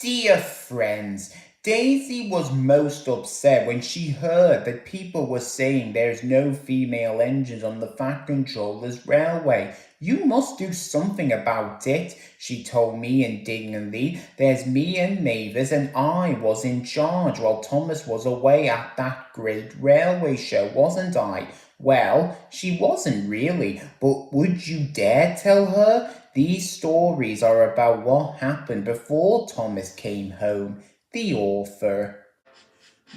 Dear friends, Daisy was most upset when she heard that people were saying there's no female engines on the Fat Controller's railway. You must do something about it, she told me indignantly. There's me and Mavis, and I was in charge while Thomas was away at that great railway show, wasn't I? Well, she wasn't really, but would you dare tell her? These stories are about what happened before Thomas came home. The author.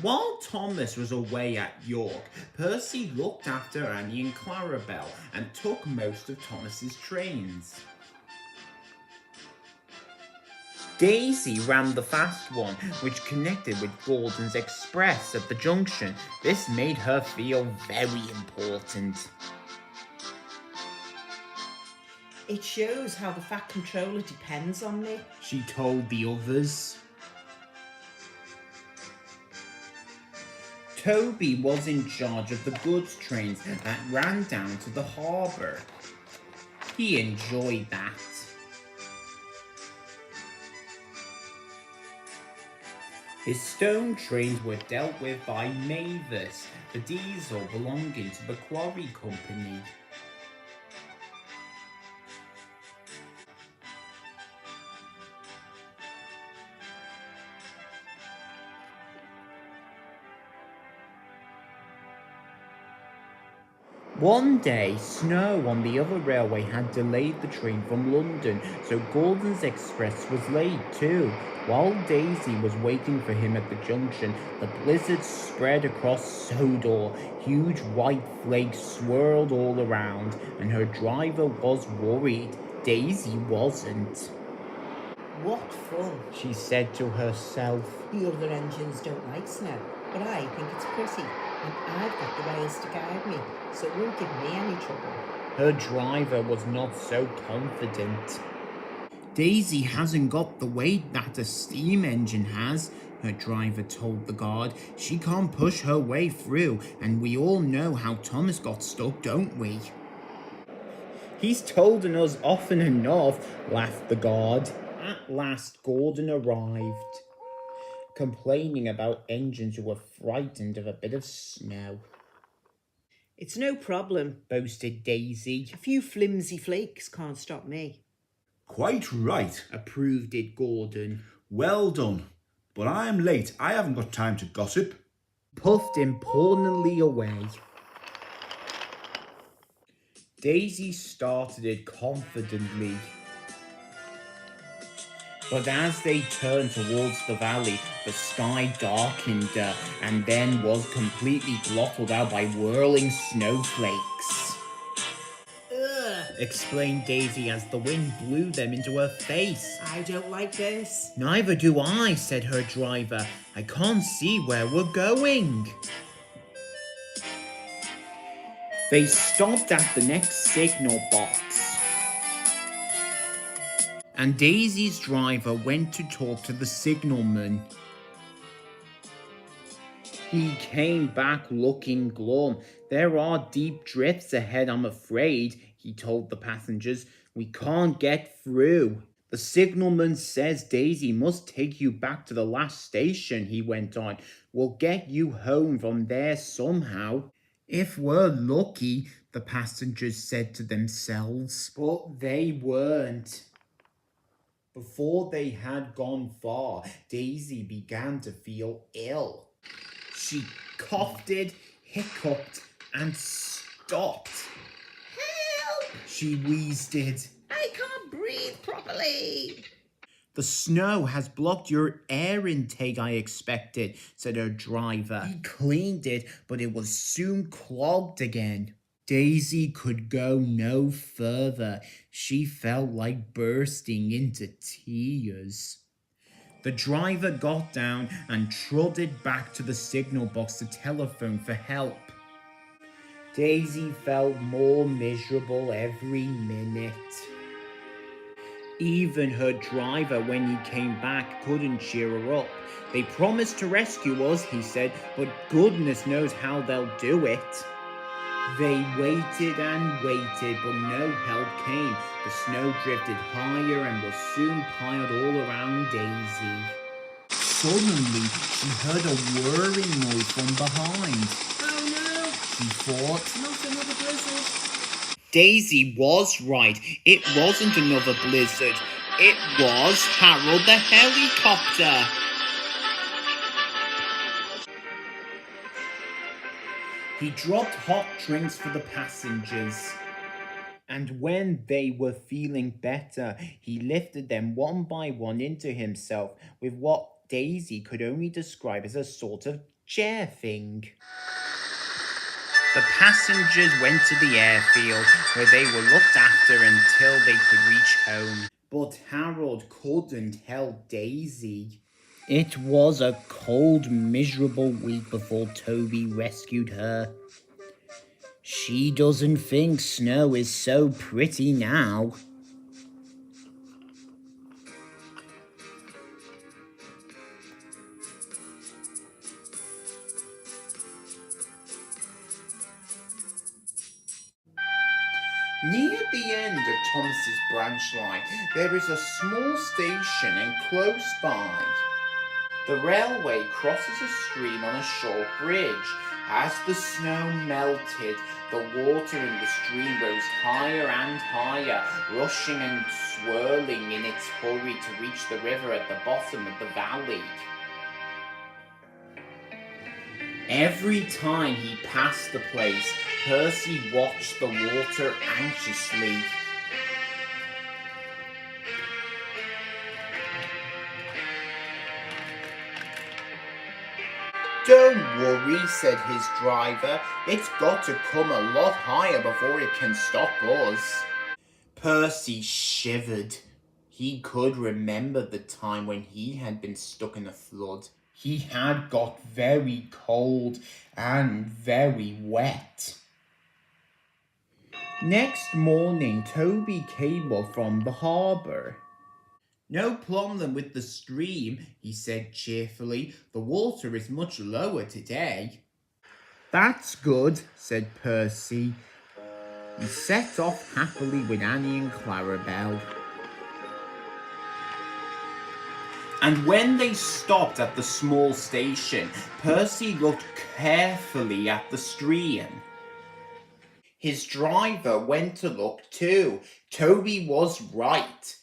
While Thomas was away at York, Percy looked after Annie and Clarabelle and took most of Thomas's trains. Daisy ran the fast one, which connected with Gordon's Express at the junction. This made her feel very important. It shows how the Fat Controller depends on me, she told the others. Toby was in charge of the goods trains that ran down to the harbour. He enjoyed that. His stone trains were dealt with by Mavis, the diesel belonging to the quarry company. One day, snow on the other railway had delayed the train from London, so Gordon's Express was late too. While Daisy was waiting for him at the junction, the blizzard spread across Sodor. Huge white flakes swirled all around, and her driver was worried. Daisy wasn't. What fun, she said to herself. The other engines don't like snow, but I think it's pretty, and I've got the rails to guide me, so it won't give me any trouble. Her driver was not so confident. Daisy hasn't got the weight that a steam engine has, her driver told the guard. She can't push her way through, and we all know how Thomas got stuck, don't we? He's told us often enough, laughed the guard. At last, Gordon arrived, complaining about engines who were frightened of a bit of snow. It's no problem, boasted Daisy. A few flimsy flakes can't stop me. Quite right, approved it Gordon. Well done, but I am late. I haven't got time to gossip. Puffed importantly away. Daisy started it confidently. But as they turned towards the valley, the sky darkened and then was completely blotted out by whirling snowflakes. Explained Daisy as the wind blew them into her face. I don't like this. Neither do I, said her driver. I can't see where we're going. They stopped at the next signal box, and Daisy's driver went to talk to the signalman. He came back looking glum. There are deep drifts ahead, I'm afraid, he told the passengers. We can't get through. The signalman says Daisy must take you back to the last station, he went on. We'll get you home from there somehow. If we're lucky, the passengers said to themselves. But they weren't. Before they had gone far, Daisy began to feel ill. She coughed, hiccuped, and stopped. Help! She wheezed. I can't breathe properly. The snow has blocked your air intake, I expected, said her driver. He cleaned it, but it was soon clogged again. Daisy could go no further. She felt like bursting into tears. The driver got down and trotted back to the signal box to telephone for help. Daisy felt more miserable every minute. Even her driver, when he came back, couldn't cheer her up. They promised to rescue us, he said, but goodness knows how they'll do it. They waited and waited, but no help came. The snow drifted higher and was soon piled all around Daisy. Suddenly, she heard a whirring noise from behind. Oh no, She thought, not another blizzard. Daisy was right. It wasn't another blizzard. It was Harold the helicopter. He dropped hot drinks for the passengers. And when they were feeling better, he lifted them one by one into himself with what Daisy could only describe as a sort of chair thing. The passengers went to the airfield where they were looked after until they could reach home. But Harold couldn't help Daisy. It was a cold, miserable week before Toby rescued her. She doesn't think snow is so pretty now. Near the end of Thomas's branch line, there is a small station and close by. The railway crosses a stream on a short bridge. As the snow melted, the water in the stream rose higher and higher, rushing and swirling in its hurry to reach the river at the bottom of the valley. Every time he passed the place, Percy watched the water anxiously. Don't worry, said his driver. It's got to come a lot higher before it can stop us. Percy shivered. He could remember the time when he had been stuck in a flood. He had got very cold and very wet. Next morning, Toby came up from the harbour. No problem with the stream, he said cheerfully. The water is much lower today. That's good, said Percy. He set off happily with Annie and Clarabelle. And when they stopped at the small station, Percy looked carefully at the stream. His driver went to look too. Toby was right.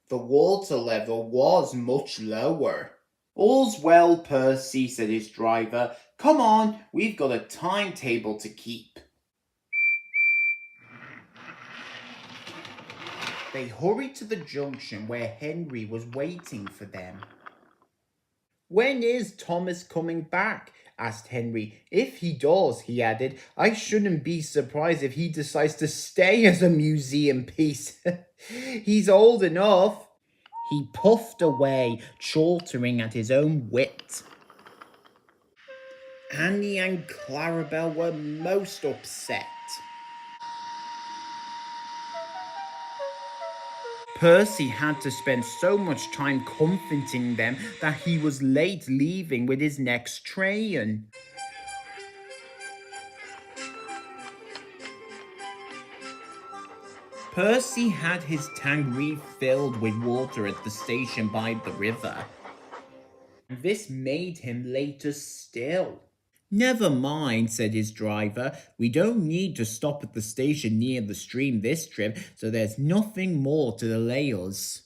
The water level was much lower. All's well, Percy, said his driver. Come on, we've got a timetable to keep. They hurried to the junction where Henry was waiting for them. When is Thomas coming back? Asked Henry. If he does, he added, I shouldn't be surprised if he decides to stay as a museum piece. He's old enough. He puffed away, chortling at his own wit. Annie and Clarabelle were most upset. Percy had to spend so much time comforting them that he was late leaving with his next train. Percy had his tank refilled with water at the station by the river. This made him later still. Never mind, said his driver. We don't need to stop at the station near the stream this trip, so there's nothing more to delay us.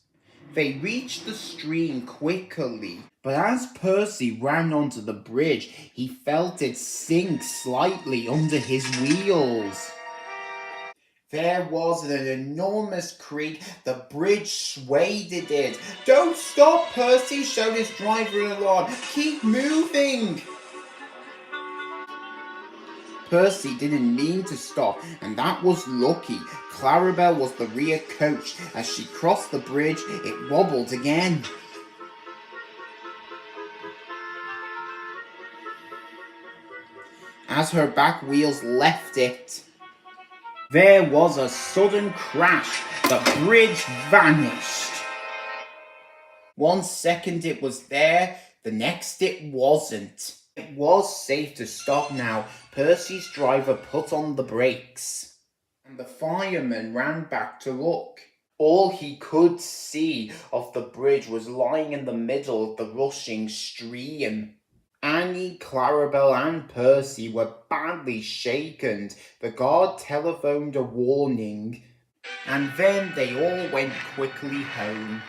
They reached the stream quickly, but as Percy ran onto the bridge, he felt it sink slightly under his wheels. There was an enormous creak. The bridge swayed a bit. Don't stop, Percy, shouted his driver in alarm. Keep moving. Percy didn't mean to stop, and that was lucky. Clarabelle was the rear coach. As she crossed the bridge, it wobbled again. As her back wheels left it, there was a sudden crash. The bridge vanished. 1 second it was there, the next it wasn't. It was safe to stop now. Percy's driver put on the brakes, and the fireman ran back to look. All he could see of the bridge was lying in the middle of the rushing stream. Annie, Clarabel, and Percy were badly shaken. The guard telephoned a warning, and then they all went quickly home.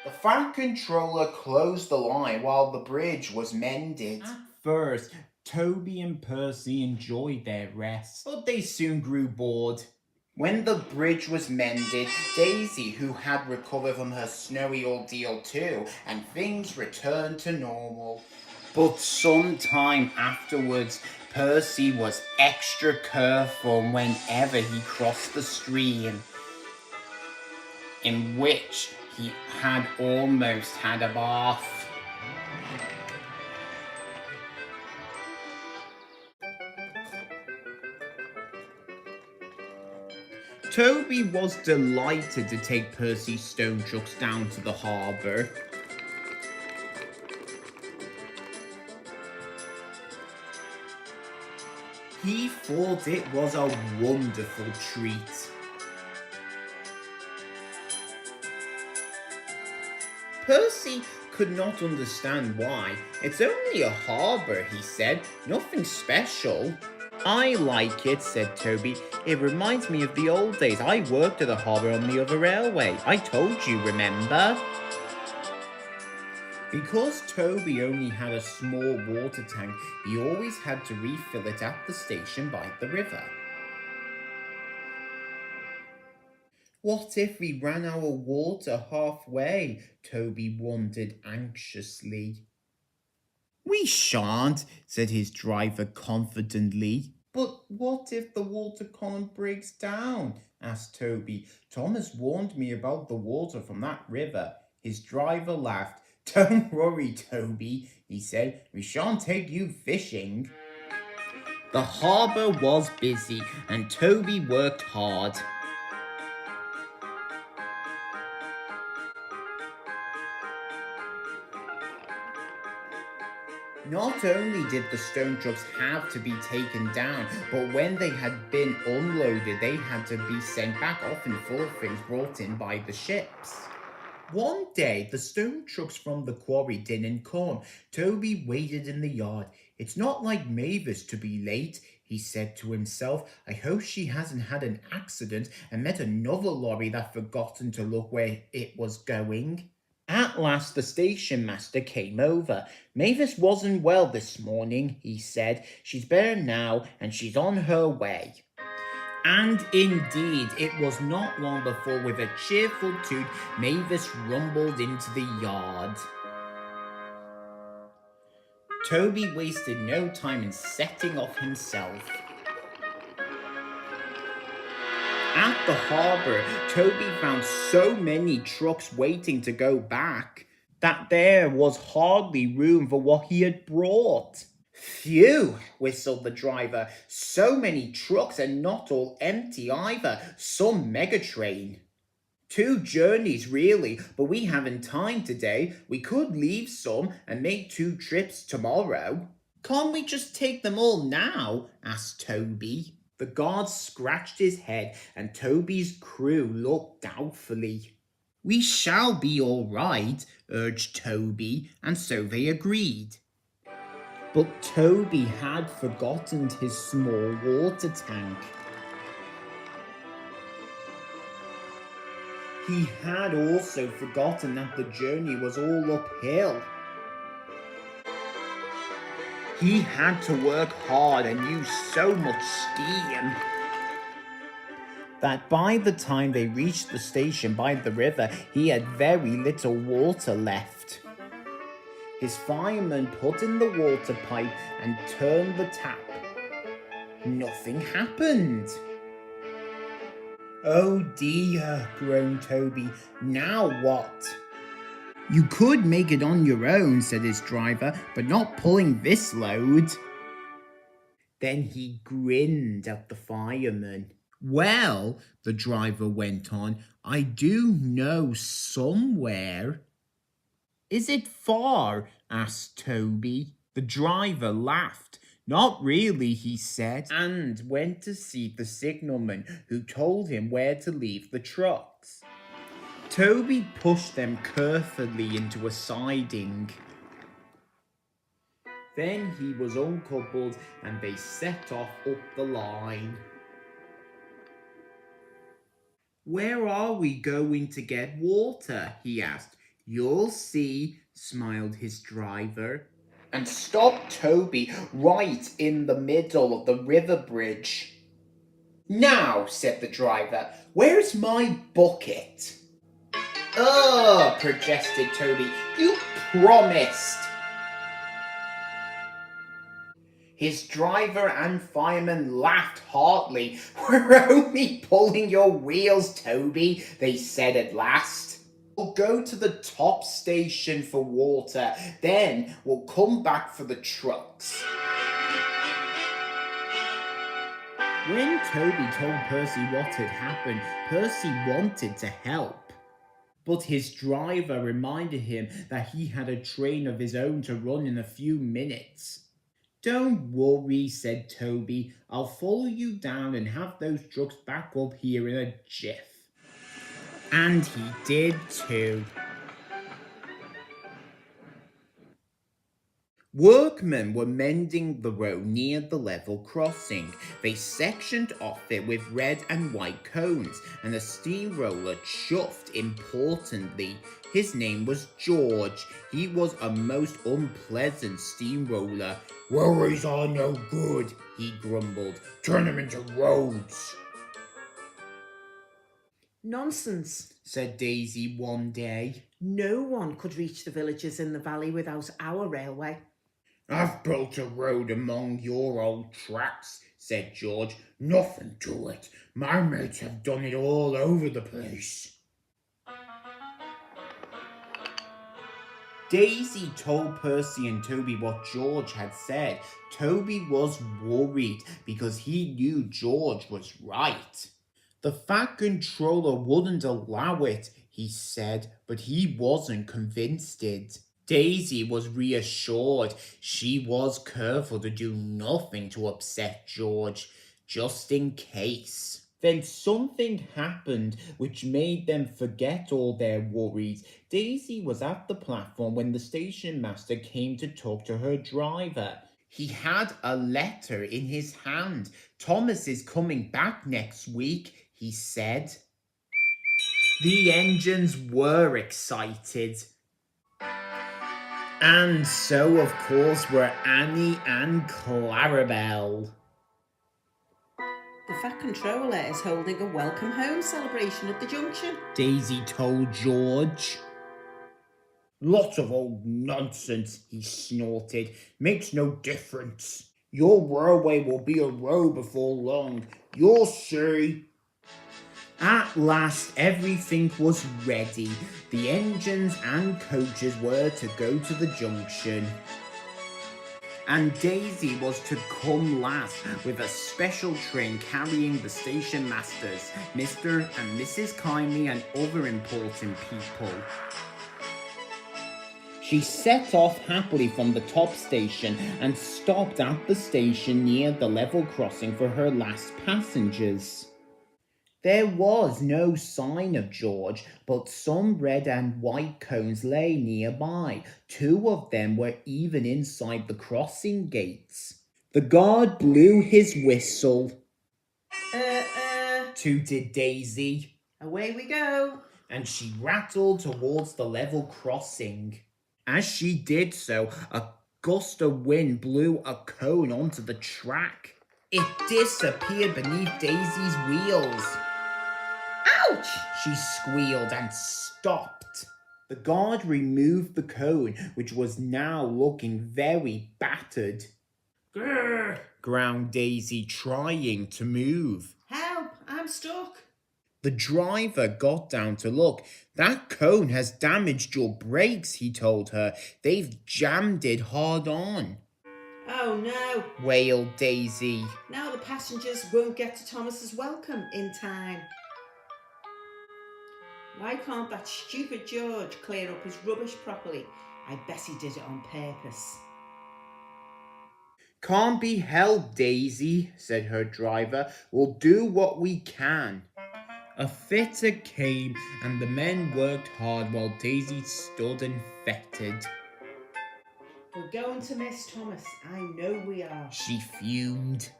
The Fat Controller closed the line while the bridge was mended. At first, Toby and Percy enjoyed their rest, but they soon grew bored. When the bridge was mended, Daisy, who had recovered from her snowy ordeal too, and things returned to normal. But some time afterwards, Percy was extra careful whenever he crossed the stream, in which he had almost had a bath. Toby was delighted to take Percy's stone trucks down to the harbour. He thought it was a wonderful treat. Percy could not understand why. It's only a harbour, he said, nothing special. I like it, said Toby. It reminds me of the old days. I worked at the harbour on the other railway. I told you, remember? Because Toby only had a small water tank, he always had to refill it at the station by the river. What if we ran our water halfway? Toby wondered anxiously. We shan't, said his driver confidently. But what if the water column breaks down? Asked Toby. Thomas warned me about the water from that river. His driver laughed. Don't worry, Toby, he said. We shan't take you fishing. The harbour was busy and Toby worked hard. Not only did the stone trucks have to be taken down, but when they had been unloaded, they had to be sent back, often full of things brought in by the ships. One day, the stone trucks from the quarry didn't come. Toby waited in the yard. It's not like Mavis to be late, he said to himself. I hope she hasn't had an accident and met another lorry that forgotten to look where it was going. At last the station master came over. Mavis wasn't well this morning, he said. She's better now and she's on her way. And indeed, it was not long before, with a cheerful toot, Mavis rumbled into the yard. Toby wasted no time in setting off himself. At the harbour, Toby found so many trucks waiting to go back that there was hardly room for what he had brought. Phew, whistled the driver. So many trucks and not all empty either. Some megatrain. 2 journeys really, but we haven't time today. We could leave some and make 2 trips tomorrow. Can't we just take them all now? Asked Toby. The guard scratched his head and Toby's crew looked doubtfully. We shall be all right, urged Toby, and so they agreed. But Toby had forgotten his small water tank. He had also forgotten that the journey was all uphill. He had to work hard and use so much steam that by the time they reached the station by the river, he had very little water left. His fireman put in the water pipe and turned the tap. Nothing happened. Oh dear, groaned Toby. Now what? You could make it on your own, said his driver, but not pulling this load. Then he grinned at the fireman. Well, the driver went on, I do know somewhere. Is it far? Asked Toby. The driver laughed. Not really, he said, and went to see the signalman, who told him where to leave the trucks. Toby pushed them carefully into a siding. Then he was uncoupled and they set off up the line. Where are we going to get water? He asked. You'll see, smiled his driver. And stopped Toby right in the middle of the river bridge. Now, said the driver, where's my bucket? Ugh, protested Toby, you promised. His driver and fireman laughed heartily. We're only pulling your wheels, Toby, they said at last. We'll go to the top station for water, then we'll come back for the trucks. When Toby told Percy what had happened, Percy wanted to help. But his driver reminded him that he had a train of his own to run in a few minutes. Don't worry, said Toby. I'll follow you down and have those trucks back up here in a jiff. And he did too. Workmen were mending the road near the level crossing. They sectioned off it with red and white cones, and a steamroller chuffed importantly. His name was George. He was a most unpleasant steamroller. Railways are no good, he grumbled. Turn them into roads. Nonsense, said Daisy one day. No one could reach the villages in the valley without our railway. I've built a road among your old tracks, said George. Nothing to it. My mates have done it all over the place. Daisy told Percy and Toby what George had said. Toby was worried because he knew George was right. The Fat Controller wouldn't allow it, he said, but he wasn't convinced. Daisy was reassured. She was careful to do nothing to upset George, just in case. Then something happened which made them forget all their worries. Daisy was at the platform when the station master came to talk to her driver. He had a letter in his hand. Thomas is coming back next week, he said. The engines were excited. And so, of course, were Annie and Clarabelle. The Fat Controller is holding a welcome home celebration at the junction, Daisy told George. Lot of old nonsense, he snorted. Makes no difference. Your railway will be a row before long. You'll see. At last, everything was ready. The engines and coaches were to go to the junction. And Daisy was to come last with a special train carrying the station masters, Mr. and Mrs. Kimey and other important people. She set off happily from the top station and stopped at the station near the level crossing for her last passengers. There was no sign of George, but some red and white cones lay nearby. 2 of them were even inside the crossing gates. The guard blew his whistle. Tooted Daisy. Away we go. And she rattled towards the level crossing. As she did so, a gust of wind blew a cone onto the track. It disappeared beneath Daisy's wheels. Ouch! She squealed and stopped. The guard removed the cone, which was now looking very battered. Grrr, ground Daisy, trying to move. Help! I'm stuck. The driver got down to look. That cone has damaged your brakes, he told her. They've jammed it hard on. Oh no, Wailed Daisy. now the passengers won't get to Thomas's welcome in time. Why can't that stupid George clear up his rubbish properly? I bet he did it on purpose. Can't be helped, Daisy, said her driver. We'll do what we can. A fitter came, and the men worked hard while Daisy stood and fettered. We're going to miss Thomas, I know we are, she fumed.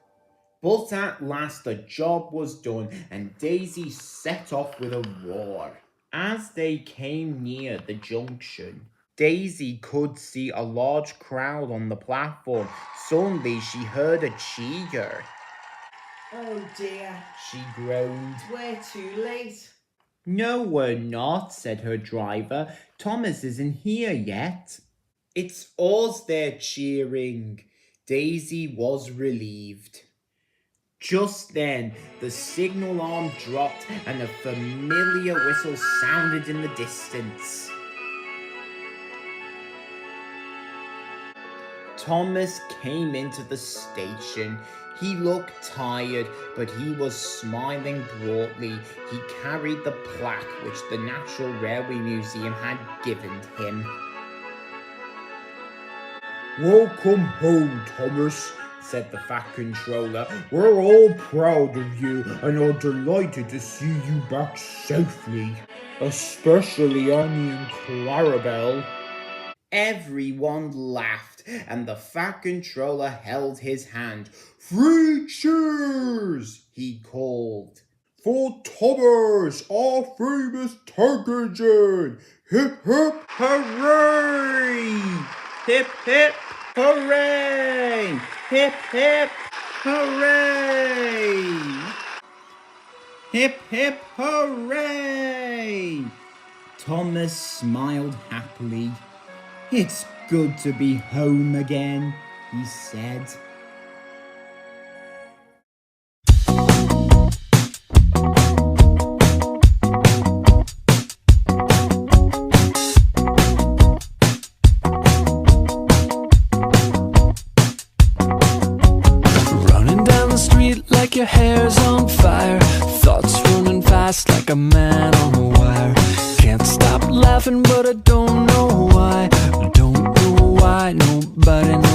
But at last the job was done, and Daisy set off with a roar. As they came near the junction, Daisy could see a large crowd on the platform. Suddenly she heard a cheer. Oh dear, she groaned. We're too late. No, we're not, said her driver. Thomas isn't here yet. It's us they're cheering. Daisy was relieved. Just then, the signal arm dropped and a familiar whistle sounded in the distance. Thomas came into the station. He looked tired, but he was smiling broadly. He carried the plaque which the Natural Railway Museum had given him. Welcome home, Thomas, said the fat controller. We're all proud of you and are delighted to see you back safely. Especially Annie and Clarabelle. Everyone laughed, and the fat controller held his hand. 3 cheers, he called. For Thomas, our famous tank engine! Hip hip hooray! Hip hip hooray! Hip hip hooray! Hip hip hooray! Thomas smiled happily. It's good to be home again, he said. Running down the street like your hair's on fire, thoughts running fast like a man on a wire. Can't stop laughing but I don't know why. I don't know why nobody knows.